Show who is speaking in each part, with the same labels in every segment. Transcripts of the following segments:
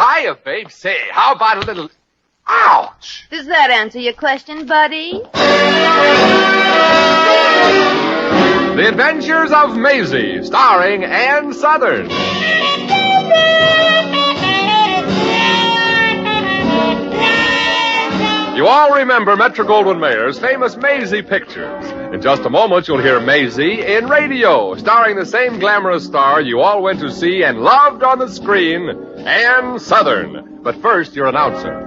Speaker 1: hiya, babe. Say, how about a little... Ouch!
Speaker 2: Does that answer your question, buddy?
Speaker 1: The Adventures of Maisie, starring Ann Sothern. You all remember Metro-Goldwyn-Mayer's famous Maisie pictures. In just a moment, you'll hear Maisie in radio, starring the same glamorous star you all went to see and loved on the screen, Ann Sothern. But first, your announcer.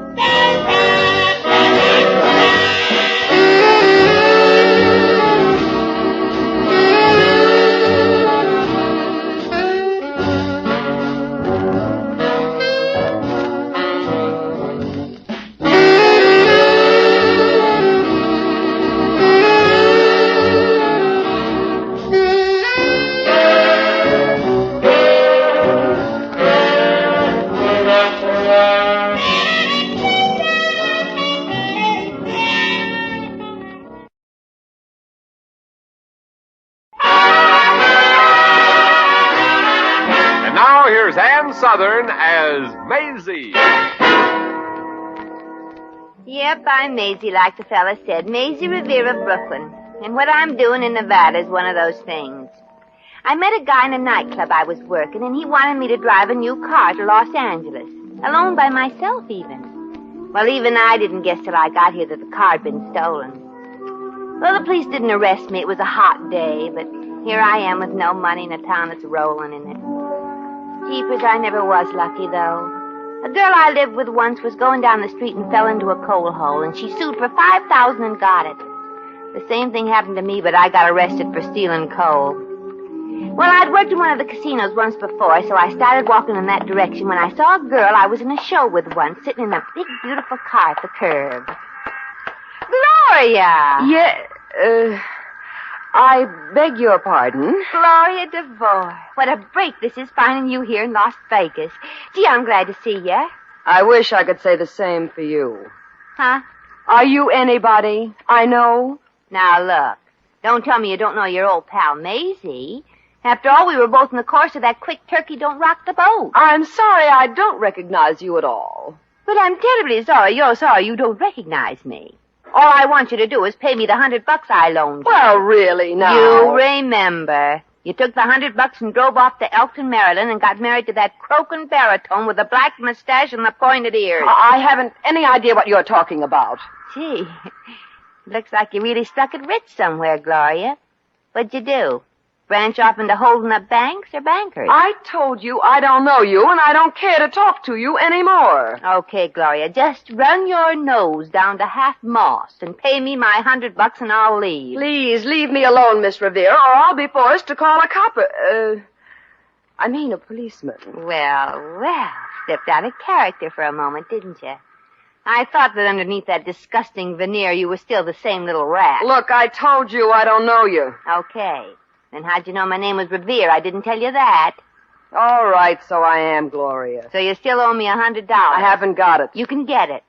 Speaker 1: Here's Ann Sothern as Maisie.
Speaker 2: Yep, I'm Maisie, like the fella said. Maisie Revere of Brooklyn. And what I'm doing in Nevada is one of those things. I met a guy in a nightclub I was working, and he wanted me to drive a new car to Los Angeles. Alone by myself, even. Well, even I didn't guess till I got here that the car had been stolen. Well, the police didn't arrest me. It was a hot day, but here I am with no money in a town that's rolling in it. Jeepers, I never was lucky, though. A girl I lived with once was going down the street and fell into a coal hole, and she sued for $5,000 and got it. The same thing happened to me, but I got arrested for stealing coal. Well, I'd worked in one of the casinos once before, so I started walking in that direction when I saw a girl I was in a show with once sitting in a big, beautiful car at the curb. Gloria!
Speaker 3: Yeah, I beg your pardon.
Speaker 2: Gloria DeVore. What a break this is finding you here in Las Vegas. Gee, I'm glad to see you.
Speaker 3: I wish I could say the same for you.
Speaker 2: Huh?
Speaker 3: Are you anybody I know?
Speaker 2: Now, look. Don't tell me you don't know your old pal, Maisie. After all, we were both in the course of that quick turkey don't rock the boat.
Speaker 3: I'm sorry I don't recognize you at all.
Speaker 2: But I'm terribly sorry you're sorry you don't recognize me. All I want you to do is pay me the $100 I loaned you.
Speaker 3: Well, really, now.
Speaker 2: You remember. You took the $100 and drove off to Elkton, Maryland, and got married to that croaking baritone with the black mustache and the pointed ears.
Speaker 3: I haven't any idea what you're talking about.
Speaker 2: Gee, looks like you really struck it rich somewhere, Gloria. What'd you do? Branch off into holding up banks or bankers?
Speaker 3: I told you I don't know you, and I don't care to talk to you anymore.
Speaker 2: Okay, Gloria, just run your nose down to Half Moss and pay me my $100 and I'll leave.
Speaker 3: Please, leave me alone, Miss Revere, or I'll be forced to call a cop. I mean a policeman.
Speaker 2: Well, stepped out of character for a moment, didn't you? I thought that underneath that disgusting veneer you were still the same little rat.
Speaker 3: Look, I told you I don't know you.
Speaker 2: Okay. Then how'd you know my name was Revere? I didn't tell you that.
Speaker 3: All right, so I am Gloria.
Speaker 2: So you still owe me $100.
Speaker 3: I haven't got it.
Speaker 2: You can get it.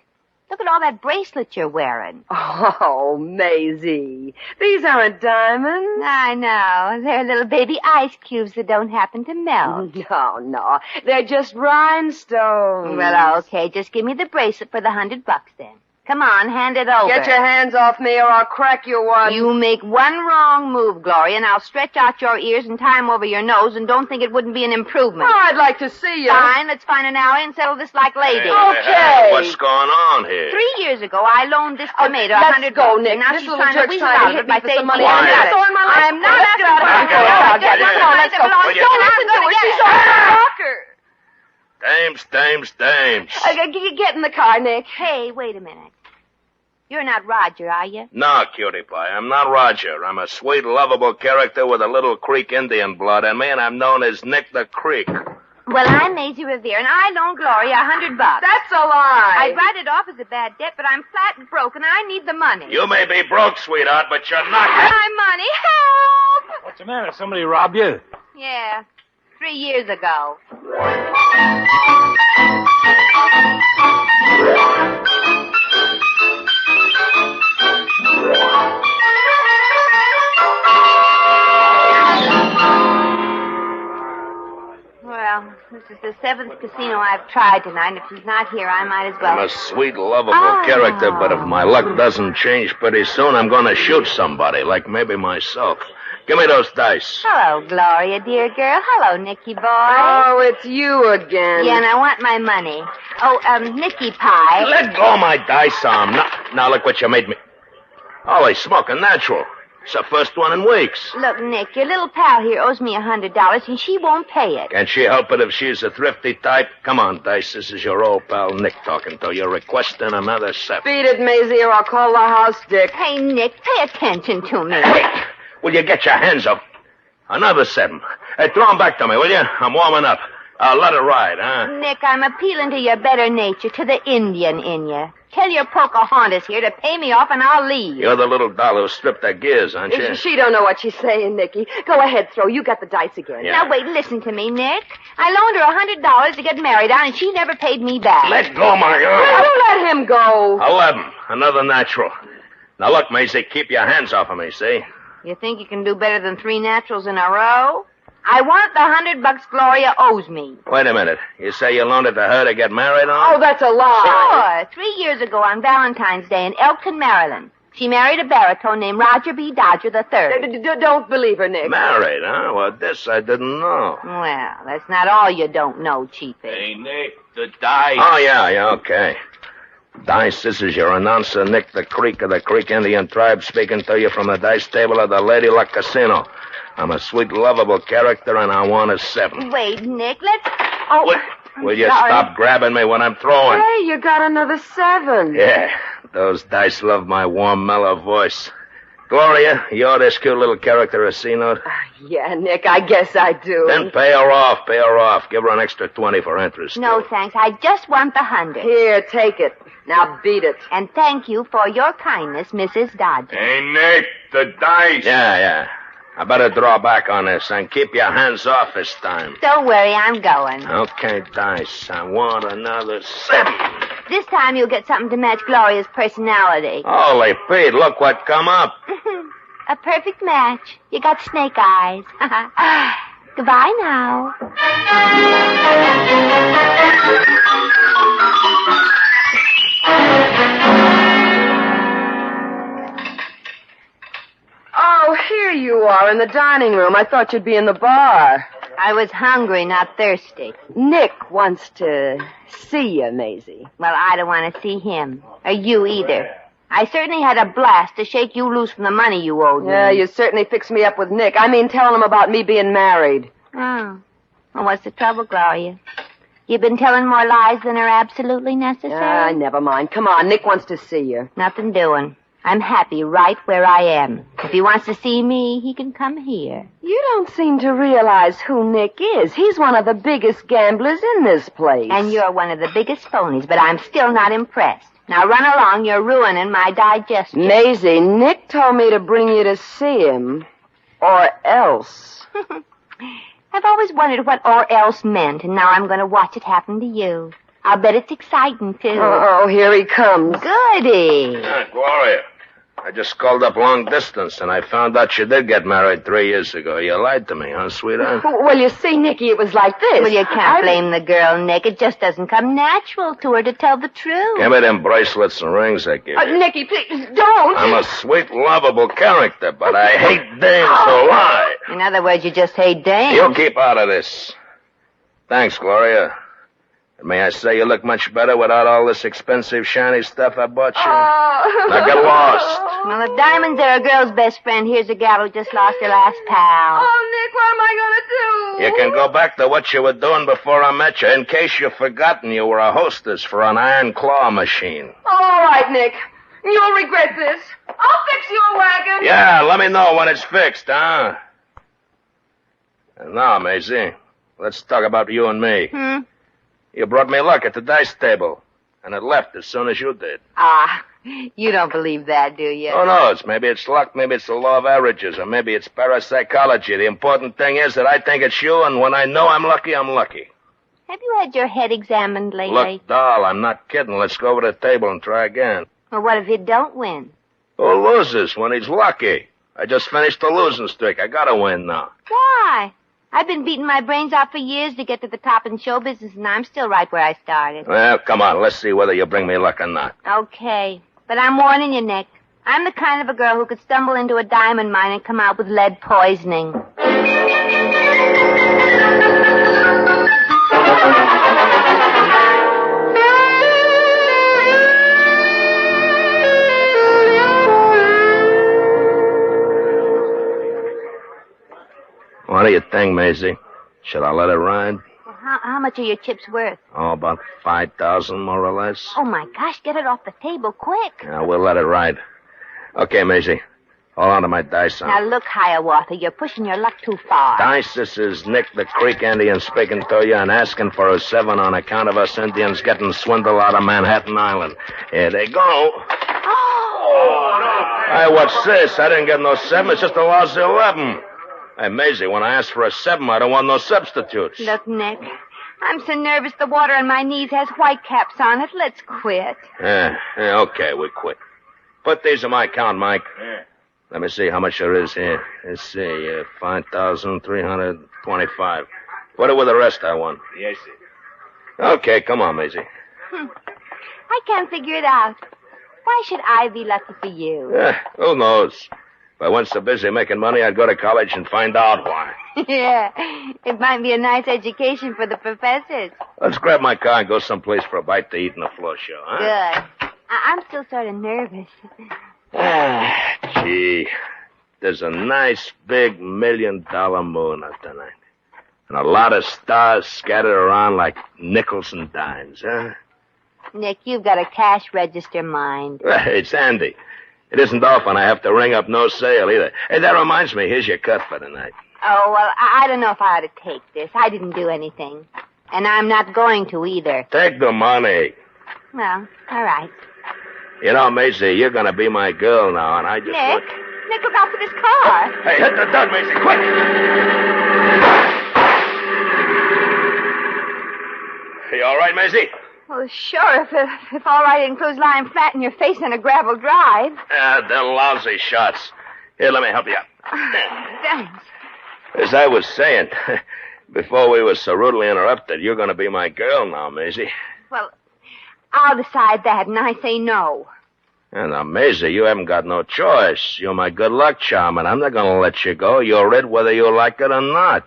Speaker 2: Look at all that bracelet you're wearing.
Speaker 3: Oh, Maisie. These aren't diamonds.
Speaker 2: I know. They're little baby ice cubes that don't happen to melt.
Speaker 3: No. They're just rhinestones.
Speaker 2: Well, okay. Just give me the bracelet for the $100 then. Come on, hand it over.
Speaker 3: Get your hands off me or I'll crack you one.
Speaker 2: You make one wrong move, Gloria, and I'll stretch out your ears and tie them over your nose, and don't think it wouldn't be an improvement.
Speaker 3: Oh, I'd like to see you.
Speaker 2: Fine, let's find an alley and settle this like ladies.
Speaker 3: Okay.
Speaker 4: What's going on here?
Speaker 2: 3 years ago, I loaned this tomato
Speaker 3: let's
Speaker 2: $100.
Speaker 3: go, Nick.
Speaker 2: And now
Speaker 3: This
Speaker 2: she's
Speaker 3: little
Speaker 2: trying to
Speaker 3: jerk's
Speaker 2: weasel
Speaker 3: trying to
Speaker 2: out of
Speaker 3: hit
Speaker 2: it
Speaker 3: me
Speaker 2: by
Speaker 3: for
Speaker 2: saying
Speaker 3: some money.
Speaker 2: I'm
Speaker 3: I'm
Speaker 2: not
Speaker 3: throwing my life.
Speaker 2: I'm not
Speaker 3: Let's get out of here.
Speaker 2: Come on,
Speaker 3: Get
Speaker 2: let's go.
Speaker 3: Don't listen to her. She's on the rocker.
Speaker 4: Dames.
Speaker 3: Get in the car, Nick.
Speaker 2: Hey, wait a minute. You're not Roger, are you?
Speaker 4: No, cutie pie, I'm not Roger. I'm a sweet, lovable character with a little Creek Indian blood in me, and I'm known as Nick the Creek.
Speaker 2: Well, I'm Maisie Revere, and I loaned Gloria $100.
Speaker 3: That's a lie.
Speaker 2: I'd write it off as a bad debt, but I'm flat broke, and I need the money.
Speaker 4: You may be broke, sweetheart, but you're not.
Speaker 2: My money, help!
Speaker 5: What's the matter? Somebody robbed you?
Speaker 2: Yeah, 3 years ago. Well, this is the 7th casino I've tried tonight. If she's not here, I might as well.
Speaker 4: I'm a sweet, lovable character, but if my luck doesn't change pretty soon, I'm going to shoot somebody, like maybe myself. Give me those dice.
Speaker 2: Hello, Gloria, dear girl. Hello, Nicky boy.
Speaker 3: Oh, it's you again.
Speaker 2: Yeah, and I want my money. Oh, Nicky Pie.
Speaker 4: Let go of my dice arm. Now look what you made me. Holy smoke, a natural. It's the first one in weeks.
Speaker 2: Look, Nick, your little pal here owes me $100, and she won't pay it.
Speaker 4: Can she help it if she's a thrifty type? Come on, Dice. This is your old pal Nick talking to you, requesting another $7.
Speaker 3: Beat it, Maisie, or I'll call the house, Dick.
Speaker 2: Hey, Nick, pay attention to me.
Speaker 4: Hey, will you get your hands up? Another $7. Hey, throw 'em back to me, will you? I'm warming up. Let it ride, huh?
Speaker 2: Nick, I'm appealing to your better nature, to the Indian in you. Tell your Pocahontas here to pay me off and I'll leave.
Speaker 4: You're the little doll who stripped her gears, aren't you?
Speaker 3: She don't know what she's saying, Nicky. Go ahead, throw. You got the dice again.
Speaker 4: Yeah.
Speaker 2: Now, wait, listen to me, Nick. I loaned her $100 to get married on, and she never paid me back.
Speaker 4: Let go, my
Speaker 3: Don't let him go.
Speaker 4: 11. Another natural. Now, look, Maisie, keep your hands off of me, see?
Speaker 2: You think you can do better than 3 naturals in a row? I want the $100 Gloria owes me.
Speaker 4: Wait a minute. You say you loaned it to her to get married on?
Speaker 3: Oh, that's a lie.
Speaker 2: Sure. 3 years ago on Valentine's Day in Elkton, Maryland, she married a baritone named Roger B. Dodger III.
Speaker 3: Don't believe her, Nick.
Speaker 4: Married, huh? Well, this I didn't know.
Speaker 2: Well, that's not all you don't know, Chiefy.
Speaker 4: Hey, Nick, the dice. Oh, yeah, okay. Dice, this is your announcer, Nick the Creek of the Creek Indian Tribe, speaking to you from the dice table of the Lady Luck Casino. I'm a sweet, lovable character, and I want a 7.
Speaker 2: Wait, Nick, let's... Oh,
Speaker 4: Will you
Speaker 3: sorry.
Speaker 4: stop grabbing me when I'm throwing?
Speaker 3: Hey, you got another 7.
Speaker 4: Yeah, those dice love my warm, mellow voice. Gloria, you're this cute little character a C-note?
Speaker 3: Yeah, Nick, I guess I do.
Speaker 4: Then pay her off. Give her an extra 20 for interest.
Speaker 2: No,
Speaker 4: too.
Speaker 2: thanks. I just want the 100.
Speaker 3: Here, take it. Now beat it.
Speaker 2: And thank you for your kindness, Mrs. Dodger.
Speaker 4: Hey, Nick, the dice. Yeah. I better draw back on this and keep your hands off this time.
Speaker 2: Don't worry, I'm going.
Speaker 4: Okay, dice. I want another 7.
Speaker 2: This time you'll get something to match Gloria's personality.
Speaker 4: Holy Pete, look what come up.
Speaker 2: A perfect match. You got snake eyes. Goodbye now.
Speaker 3: Oh, here you are in the dining room. I thought you'd be in the bar.
Speaker 2: I was hungry, not thirsty.
Speaker 3: Nick wants to see you, Maisie.
Speaker 2: Well, I don't want to see him. Or you either. I certainly had a blast to shake you loose from the money you owed me.
Speaker 3: Yeah, you certainly fixed me up with Nick. I mean, telling him about me being married.
Speaker 2: Oh. Well, what's the trouble, Gloria? You've been telling more lies than are absolutely necessary?
Speaker 3: Never mind. Come on, Nick wants to see you.
Speaker 2: Nothing doing. I'm happy right where I am. If he wants to see me, he can come here.
Speaker 3: You don't seem to realize who Nick is. He's one of the biggest gamblers in this place.
Speaker 2: And you're one of the biggest phonies, but I'm still not impressed. Now run along, you're ruining my digestion.
Speaker 3: Maisie, Nick told me to bring you to see him. Or else.
Speaker 2: I've always wondered what or else meant, and now I'm going to watch it happen to you. I'll bet it's exciting, too.
Speaker 3: Oh, here he comes.
Speaker 2: Goody.
Speaker 4: Gloria, I just called up long distance, and I found out she did get married 3 years ago. You lied to me, huh, sweetheart?
Speaker 3: Well, you see, Nicky, it was like this.
Speaker 2: Well, you can't blame the girl, Nick. It just doesn't come natural to her to tell the truth.
Speaker 4: Give me them bracelets and rings I give you.
Speaker 3: Nicky, please, don't.
Speaker 4: I'm a sweet, lovable character, but I hate dames who lie.
Speaker 2: In other words, you just hate dames.
Speaker 4: You keep out of this. Thanks, Gloria. May I say you look much better without all this expensive, shiny stuff I bought you? Now get lost.
Speaker 2: Well, if diamonds are a girl's best friend, here's a gal who just lost her last pal.
Speaker 3: Oh, Nick, what am I going to do?
Speaker 4: You can go back to what you were doing before I met you. In case you've forgotten, you were a hostess for an iron claw machine.
Speaker 3: All right, Nick. You'll regret this. I'll fix your wagon.
Speaker 4: Yeah, let me know when it's fixed, huh? And now, Maisie, let's talk about you and me. You brought me luck at the dice table, and it left as soon as you did.
Speaker 2: Ah, you don't believe that, do you?
Speaker 4: Who knows? Maybe it's luck, maybe it's the law of averages, or maybe it's parapsychology. The important thing is that I think it's you, and when I know I'm lucky, I'm lucky.
Speaker 2: Have you had your head examined lately?
Speaker 4: Look, doll, I'm not kidding. Let's go over to the table and try again.
Speaker 2: Well, what if you don't win?
Speaker 4: Who loses when he's lucky? I just finished the losing streak. I gotta win now.
Speaker 2: Why? I've been beating my brains out for years to get to the top in show business, and I'm still right where I started.
Speaker 4: Well, come on. Let's see whether you bring me luck or not.
Speaker 2: Okay. But I'm warning you, Nick. I'm the kind of a girl who could stumble into a diamond mine and come out with lead poisoning.
Speaker 4: What do you think, Maisie? Should I let it ride?
Speaker 2: Well, how much are your chips worth?
Speaker 4: Oh, about 5,000, more or less.
Speaker 2: Oh, my gosh, get it off the table quick.
Speaker 4: Yeah, we'll let it ride. Okay, Maisie. Hold on to my dice.
Speaker 2: Now, look, Hiawatha, you're pushing your luck too far.
Speaker 4: Dice, this is Nick the Creek Indian speaking to you and asking for a 7 on account of us Indians getting swindled out of Manhattan Island. Here they go.
Speaker 2: Oh,
Speaker 4: no. Hey, what's this? I didn't get no 7. It's just a lousy 11. Hey, Maisie, when I ask for a 7, I don't want no substitutes.
Speaker 2: Look, Nick, I'm so nervous the water on my knees has white caps on it. Let's quit.
Speaker 4: Yeah, okay, we quit. Put these in my account, Mike.
Speaker 5: Yeah.
Speaker 4: Let me see how much there is here. Let's see, 5,325. Put it with the rest I won.
Speaker 5: Yes, sir.
Speaker 4: Okay, come on, Maisie.
Speaker 2: I can't figure it out. Why should I be lucky for you?
Speaker 4: Who knows? If I weren't so busy making money, I'd go to college and find out why.
Speaker 2: Yeah, it might be a nice education for the professors.
Speaker 4: Let's grab my car and go someplace for a bite to eat in the floor show, huh?
Speaker 2: Good. I'm still sort of nervous.
Speaker 4: Gee, there's a nice big $1 million moon out tonight. And a lot of stars scattered around like nickels and dimes, huh?
Speaker 2: Nick, you've got a cash register mind.
Speaker 4: It's handy. It isn't often I have to ring up no sale either. Hey, that reminds me, here's your cut for tonight.
Speaker 2: Oh, well, I don't know if I ought to take this. I didn't do anything. And I'm not going to either.
Speaker 4: Take the money.
Speaker 2: Well, all right.
Speaker 4: You know, Maisie, you're going to be my girl now, and I just...
Speaker 2: Nick, look out for this car.
Speaker 4: Hey, hit the dog, Maisie, quick! You all right, Maisie?
Speaker 2: Well, sure, if all right includes lying flat in your face on a gravel drive.
Speaker 4: They're lousy shots. Here, let me help you up.
Speaker 2: Thanks.
Speaker 4: As I was saying, before we were so rudely interrupted, you're going to be my girl now, Maisie.
Speaker 2: Well, I'll decide that, and I say no.
Speaker 4: And now, Maisie, you haven't got no choice. You're my good luck charm, and I'm not going to let you go. You're it whether you like it or not.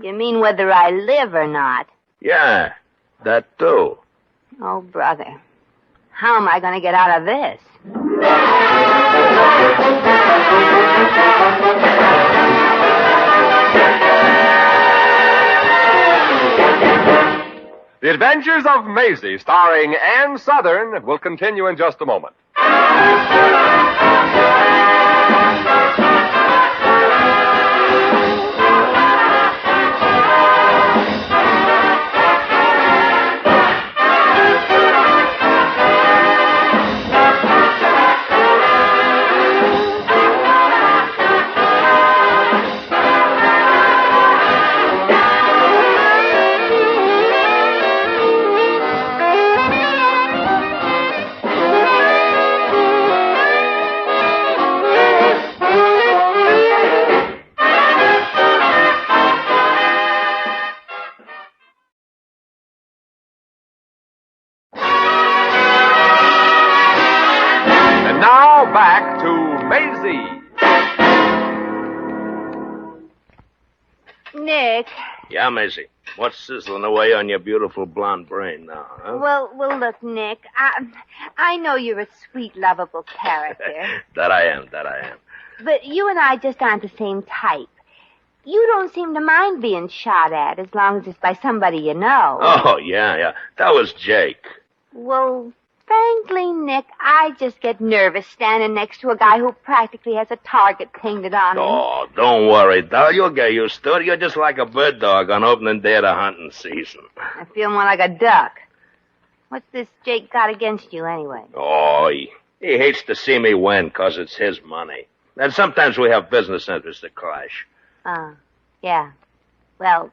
Speaker 2: You mean whether I live or not?
Speaker 4: Yeah, that too.
Speaker 2: Oh, brother. How am I going to get out of this?
Speaker 1: The Adventures of Maisie, starring Ann Southern, will continue in just a moment. Back to Maisie.
Speaker 2: Nick.
Speaker 4: Yeah, Maisie. What's sizzling away on your beautiful blonde brain now, huh?
Speaker 2: Well, look, Nick. I know you're a sweet, lovable character.
Speaker 4: That I am.
Speaker 2: But you and I just aren't the same type. You don't seem to mind being shot at as long as it's by somebody you know.
Speaker 4: Oh, yeah. That was Jake.
Speaker 2: Well, frankly, Nick, I just get nervous standing next to a guy who practically has a target painted on him.
Speaker 4: Oh, don't worry, doll. You'll get used to it. You're just like a bird dog on opening day of the hunting season.
Speaker 2: I feel more like a duck. What's this Jake got against you, anyway?
Speaker 4: Oh, he hates to see me win because it's his money. And sometimes we have business interests that clash.
Speaker 2: Yeah. Well,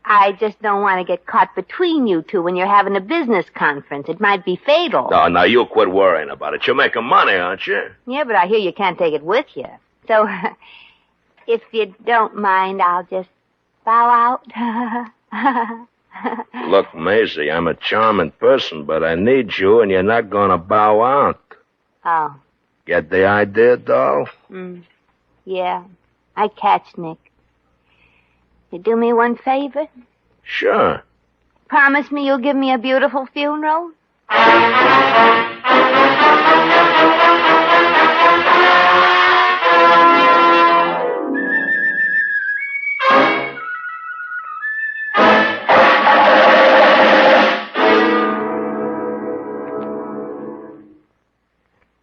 Speaker 2: I just don't want to get caught between you two when you're having a business conference. It might be fatal.
Speaker 4: No, now you quit worrying about it. You're making money, aren't you?
Speaker 2: Yeah, but I hear you can't take it with you. So, if you don't mind, I'll just Bow out?
Speaker 4: Look, Maisie, I'm a charming person, but I need you, and you're not going to bow out.
Speaker 2: Oh.
Speaker 4: Get the idea, doll?
Speaker 2: Yeah, I catch, Nick. You do me one favor?
Speaker 4: Sure.
Speaker 2: Promise me you'll give me a beautiful funeral?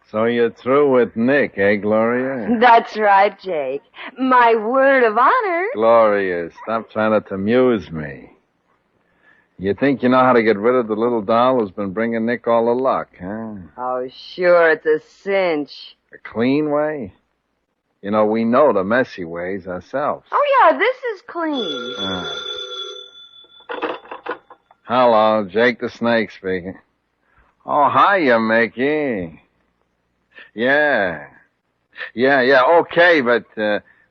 Speaker 5: So you're through with Nick, eh, Gloria?
Speaker 3: That's right, Jake. My word of honor.
Speaker 5: Gloria, stop trying to amuse me. You think you know how to get rid of the little doll who's been bringing Nick all the luck, huh?
Speaker 3: Oh, sure, it's a cinch.
Speaker 5: A clean way? You know, we know the messy ways ourselves.
Speaker 3: Oh, yeah, this is clean.
Speaker 5: Hello, Jake the Snake speaking. Oh, hiya, Mickey. Yeah, okay, but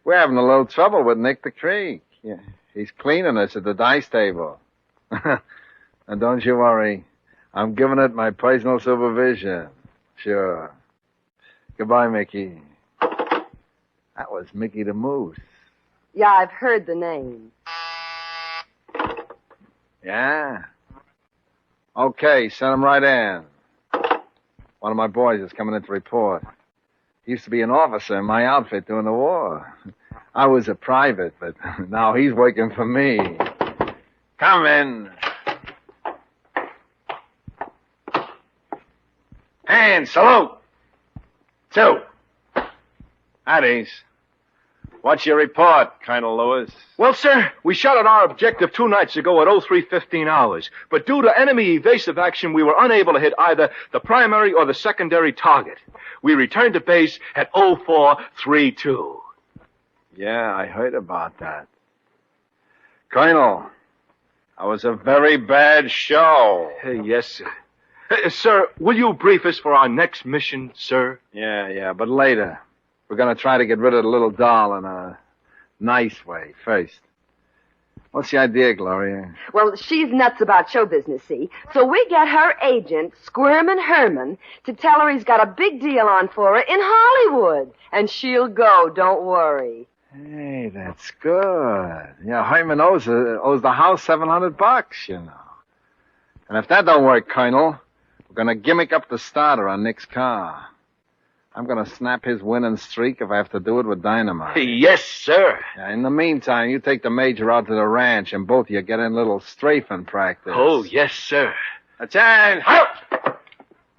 Speaker 5: we're having a little trouble with Nick the Creek. Yeah, he's cleaning us at the dice table. And don't you worry, I'm giving it my personal supervision. Sure. Goodbye, Mickey. That was Mickey the Moose.
Speaker 3: Yeah, I've heard the name.
Speaker 5: Yeah? Okay, send him right in. One of my boys is coming in to report. He used to be an officer in my outfit during the war. I was a private, but now he's working for me. Come in. And salute. 2. At ease. What's your report, Colonel Lewis?
Speaker 6: Well, sir, we shot at our objective 2 nights ago at 03:15 hours. But due to enemy evasive action, we were unable to hit either the primary or the secondary target. We returned to base at 0432.
Speaker 5: Yeah, I heard about that. Colonel, that was a very bad show.
Speaker 6: Yes, sir. Sir, will you brief us for our next mission, sir?
Speaker 5: Yeah, but later. We're going to try to get rid of the little doll in a nice way first. What's the idea, Gloria?
Speaker 3: Well, she's nuts about show business, see? So we get her agent, Squirmin' Herman, to tell her he's got a big deal on for her in Hollywood. And she'll go, don't worry.
Speaker 5: Hey, that's good. Yeah, Herman owes the house $700, you know. And if that don't work, Colonel, we're going to gimmick up the starter on Nick's car. I'm going to snap his winning streak if I have to do it with dynamite.
Speaker 6: Yes, sir.
Speaker 5: Yeah, in the meantime, you take the major out to the ranch and both of you get in a little strafing practice.
Speaker 6: Oh, yes, sir.
Speaker 5: Attention!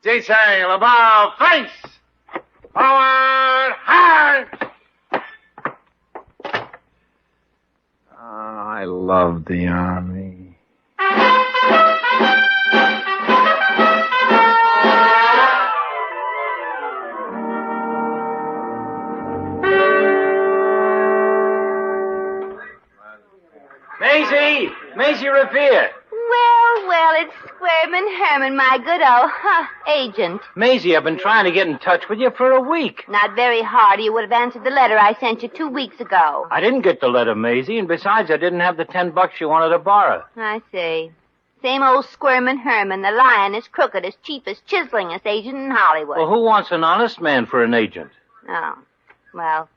Speaker 5: Dice, about face! Forward, hard! I love the Army.
Speaker 7: Maisie Revere.
Speaker 2: Well, it's Squirmin' Herman, my good old agent.
Speaker 7: Maisie, I've been trying to get in touch with you for a week.
Speaker 2: Not very hard, or you would have answered the letter I sent you 2 weeks ago.
Speaker 7: I didn't get the letter, Maisie, and besides, I didn't have the $10 you wanted to borrow.
Speaker 2: I see. Same old Squirmin' Herman, the lionest, crookedest, cheapest, chiselingest agent in Hollywood.
Speaker 7: Well, who wants an honest man for an agent?
Speaker 2: Oh, well,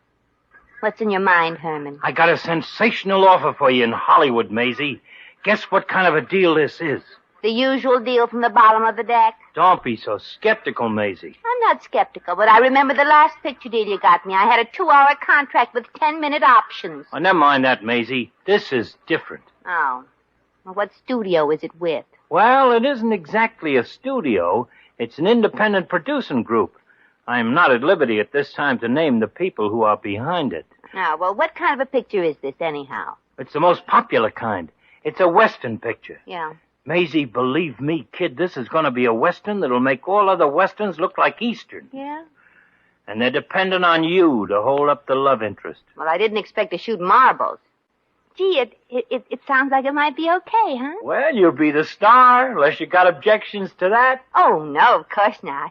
Speaker 2: what's in your mind, Herman?
Speaker 7: I got a sensational offer for you in Hollywood, Maisie. Guess what kind of a deal this is?
Speaker 2: The usual deal from the bottom of the deck?
Speaker 7: Don't be so skeptical, Maisie.
Speaker 2: I'm not skeptical, but I remember the last picture deal you got me. I had a 2-hour contract with 10-minute options.
Speaker 7: Oh, never mind that, Maisie. This is different.
Speaker 2: Oh. Well, what studio is it with?
Speaker 7: Well, it isn't exactly a studio. It's an independent producing group. I'm not at liberty at this time to name the people who are behind it.
Speaker 2: Oh, well, what kind of a picture is this, anyhow?
Speaker 7: It's the most popular kind. It's a Western picture.
Speaker 2: Yeah.
Speaker 7: Maisie, believe me, kid, this is going to be a Western that'll make all other Westerns look like Eastern.
Speaker 2: Yeah?
Speaker 7: And they're dependent on you to hold up the love interest.
Speaker 2: Well, I didn't expect to shoot marbles. Gee, it sounds like it might be okay, huh?
Speaker 7: Well, you'll be the star, unless you got objections to that.
Speaker 2: Oh, no, of course not.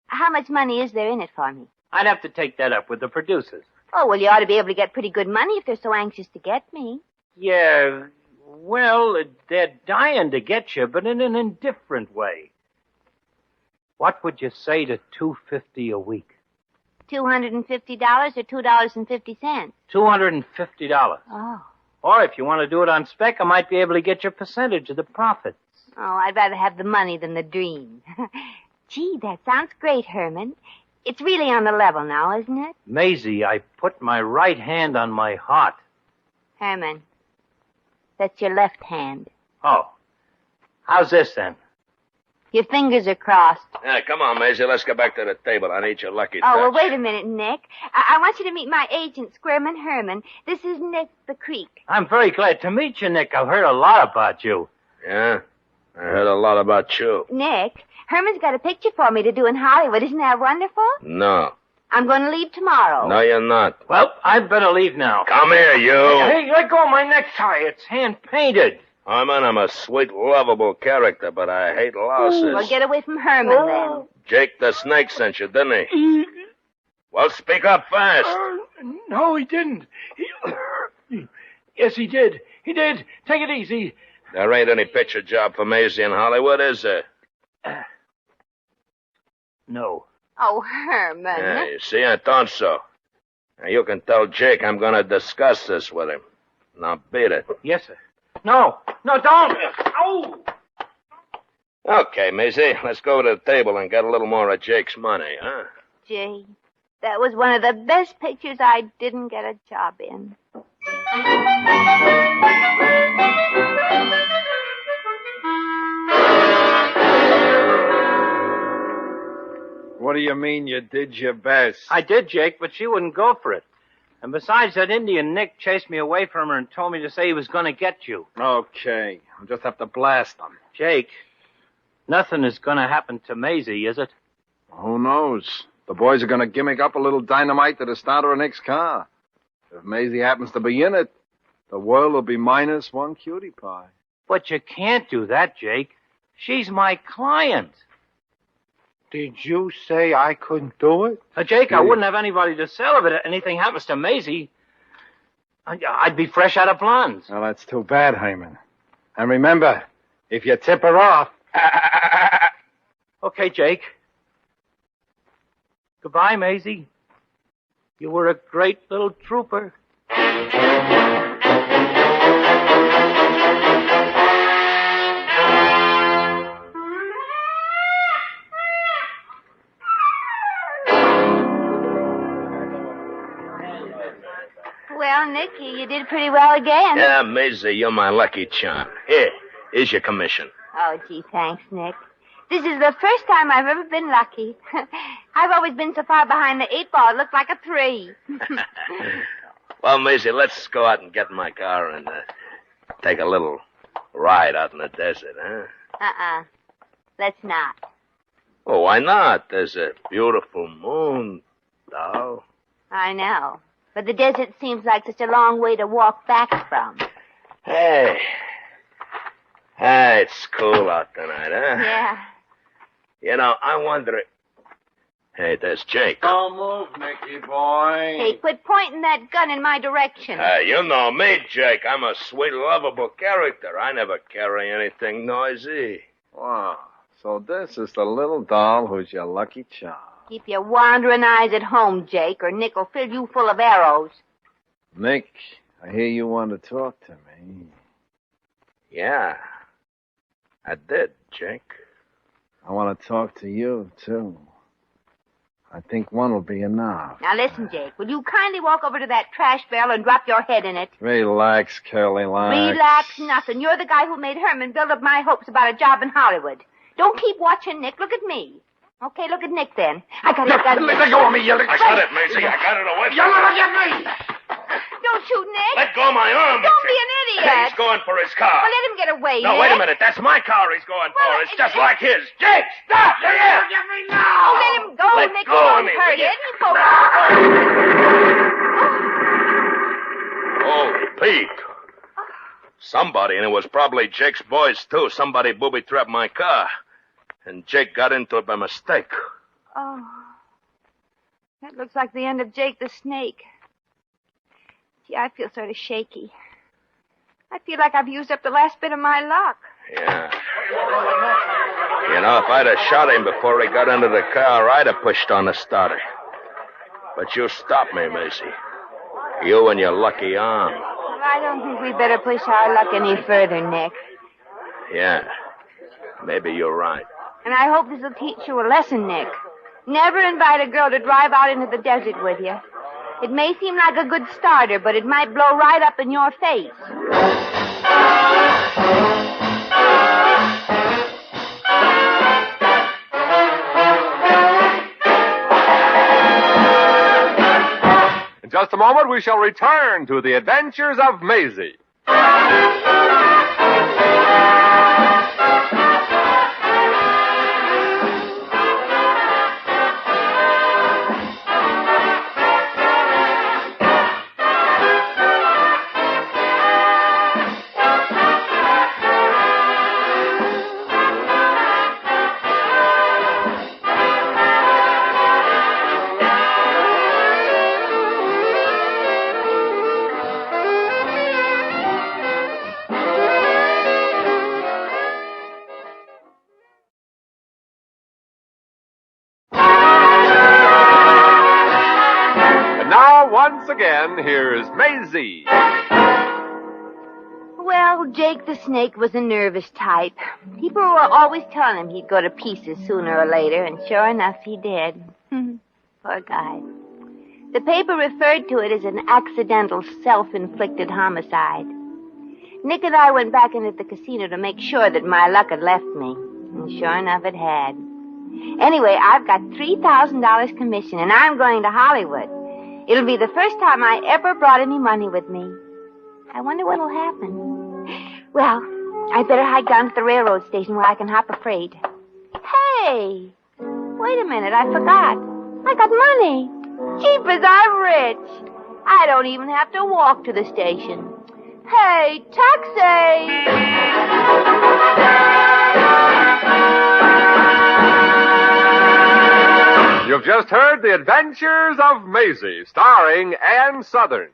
Speaker 2: How much money is there in it for me?
Speaker 7: I'd have to take that up with the producers.
Speaker 2: Oh, well, you ought to be able to get pretty good money if they're so anxious to get me.
Speaker 7: Yeah, well, they're dying to get you, but in an indifferent way. What would you say to $250 a week?
Speaker 2: $250 or $2.50?
Speaker 7: $250.
Speaker 2: Oh.
Speaker 7: Or if you want to do it on spec, I might be able to get your percentage of the profits.
Speaker 2: Oh, I'd rather have the money than the dream. Gee, that sounds great, Herman. It's really on the level now, isn't it?
Speaker 7: Maisie, I put my right hand on my heart.
Speaker 2: Herman, that's your left hand.
Speaker 7: Oh. How's this, then?
Speaker 2: Your fingers are crossed.
Speaker 4: Yeah, come on, Maisie. Let's get back to the table. I need your lucky touch.
Speaker 2: Oh, well, wait a minute, Nick. I want you to meet my agent, Squirman Herman. This is Nick the Creek.
Speaker 7: I'm very glad to meet you, Nick. I've heard a lot about you.
Speaker 4: Yeah? I heard a lot about you.
Speaker 2: Nick, Herman's got a picture for me to do in Hollywood. Isn't that wonderful?
Speaker 4: No.
Speaker 2: I'm going to leave tomorrow.
Speaker 4: No, you're not.
Speaker 7: Well, I'd better leave now.
Speaker 4: Come here, you.
Speaker 7: Hey, let go of my necktie. It's hand-painted.
Speaker 4: Herman, I'm a sweet, lovable character, but I hate losses.
Speaker 2: Well, get away from Herman, then.
Speaker 4: Jake the Snake sent you, didn't he? Well, speak up fast.
Speaker 6: No, he didn't. Yes, he did. He did. Take it easy.
Speaker 4: There ain't any picture job for Maisie in Hollywood, is there?
Speaker 7: No.
Speaker 2: Oh, Herman.
Speaker 4: Yeah, you see, I thought so. Now, you can tell Jake I'm going to discuss this with him. Now, beat it.
Speaker 7: Yes, sir. No, don't. Oh!
Speaker 4: Okay, Maisie, let's go to the table and get a little more of Jake's money, huh?
Speaker 2: Gee, that was one of the best pictures I didn't get a job in.
Speaker 5: What do you mean you did your best?
Speaker 7: I did, Jake, but she wouldn't go for it. And besides, that Indian Nick chased me away from her and told me to say he was going to get you.
Speaker 5: Okay, I'll just have to blast them.
Speaker 7: Jake, nothing is going to happen to Maisie, is it?
Speaker 5: Who knows? The boys are going to gimmick up a little dynamite to the start of Nick's car. If Maisie happens to be in it, the world will be minus one cutie pie.
Speaker 7: But you can't do that, Jake. She's my client.
Speaker 6: Did you say I couldn't do it?
Speaker 7: Jake, I wouldn't have anybody to sell if anything happens to Maisie. I'd be fresh out of blondes.
Speaker 5: Well, that's too bad, Hyman. And remember, if you tip her off...
Speaker 7: Okay, Jake. Goodbye, Maisie. You were a great little trooper.
Speaker 2: Well, Nick, you did pretty well again.
Speaker 4: Yeah, Maisie, you're my lucky charm. Here's your commission.
Speaker 2: Oh, gee, thanks, Nick. This is the first time I've ever been lucky. I've always been so far behind the 8 ball, it looked like a 3.
Speaker 4: Well, Maisie, let's go out and get in my car and take a little ride out in the desert, huh?
Speaker 2: Let's not.
Speaker 4: Oh, why not? There's a beautiful moon, doll.
Speaker 2: I know. But the desert seems like such a long way to walk back from.
Speaker 4: Hey, it's cool out tonight, huh?
Speaker 2: Yeah.
Speaker 4: You know, I wonder... Hey, there's Jake.
Speaker 5: Don't move, Nicky boy.
Speaker 2: Hey, quit pointing that gun in my direction.
Speaker 4: You know me, Jake. I'm a sweet, lovable character. I never carry anything noisy.
Speaker 5: Wow. So this is the little doll who's your lucky charm.
Speaker 2: Keep your wandering eyes at home, Jake, or Nick will fill you full of arrows.
Speaker 5: Nick, I hear you want to talk to me.
Speaker 4: Yeah, I did, Jake.
Speaker 5: I want to talk to you, too. I think one will be enough.
Speaker 2: Now listen, Jake, will you kindly walk over to that trash barrel and drop your head in it?
Speaker 5: Relax, Curly Lax.
Speaker 2: Relax nothing. You're the guy who made Herman build up my hopes about a job in Hollywood. Don't keep watching Nick. Look at me. Okay, look at Nick then. I got it.
Speaker 6: Let go of me, you little...
Speaker 4: I got it, Maisie. I got it away from
Speaker 6: You
Speaker 4: you.
Speaker 6: look at me!
Speaker 2: Don't shoot Nick.
Speaker 4: Let go of my arm.
Speaker 2: Don't be an idiot.
Speaker 4: Hey, he's going for his car.
Speaker 2: Well, let him get away,
Speaker 4: No,
Speaker 2: Nick.
Speaker 4: wait a minute. That's my car he's going
Speaker 2: Well,
Speaker 4: for. It's just like his. Jake, stop!
Speaker 6: Look at me now!
Speaker 2: Oh, let him go,
Speaker 4: Let
Speaker 2: Nick.
Speaker 4: go
Speaker 2: He
Speaker 4: of
Speaker 2: won't
Speaker 4: me,
Speaker 2: hurt
Speaker 4: will
Speaker 2: you.
Speaker 4: you?
Speaker 2: He won't.
Speaker 4: Holy Pete. Somebody, and it was probably Jake's boys, too. Somebody booby-trapped my car. And Jake got into it by mistake.
Speaker 2: Oh, that looks like the end of Jake the Snake. Gee, I feel sort of shaky. I feel like I've used up the last bit of my luck.
Speaker 4: Yeah. You know, if I'd have shot him before he got into the car, I'd have pushed on the starter. But you stopped me, Maisie. You and your lucky arm.
Speaker 2: Well, I don't think we better push our luck any further, Nick.
Speaker 4: Yeah. Maybe you're right.
Speaker 2: And I hope this will teach you a lesson, Nick. Never invite a girl to drive out into the desert with you. It may seem like a good starter, but it might blow right up in your face.
Speaker 1: In just a moment, we shall return to the adventures of Maisie. Once again, here's Maisie.
Speaker 2: Well, Jake the Snake was a nervous type. People were always telling him he'd go to pieces sooner or later, and sure enough, he did. Poor guy. The paper referred to it as an accidental self-inflicted homicide. Nick and I went back into the casino to make sure that my luck had left me, and sure enough, it had. Anyway, I've got $3,000 commission, and I'm going to Hollywood. It'll be the first time I ever brought any money with me. I wonder what'll happen. Well, I better hike down to the railroad station where I can hop a freight. Hey! Wait a minute, I forgot. I got money. Jeepers, I'm rich. I don't even have to walk to the station. Hey, taxi!
Speaker 1: You've just heard The Adventures of Maisie, starring Ann Southern.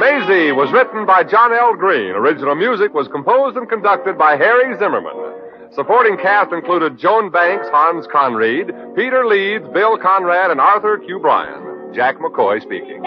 Speaker 1: Maisie was written by John L. Green. Original music was composed and conducted by Harry Zimmerman. Supporting cast included Joan Banks, Hans Conried, Peter Leeds, Bill Conrad, and Arthur Q. Bryan. Jack McCoy speaking.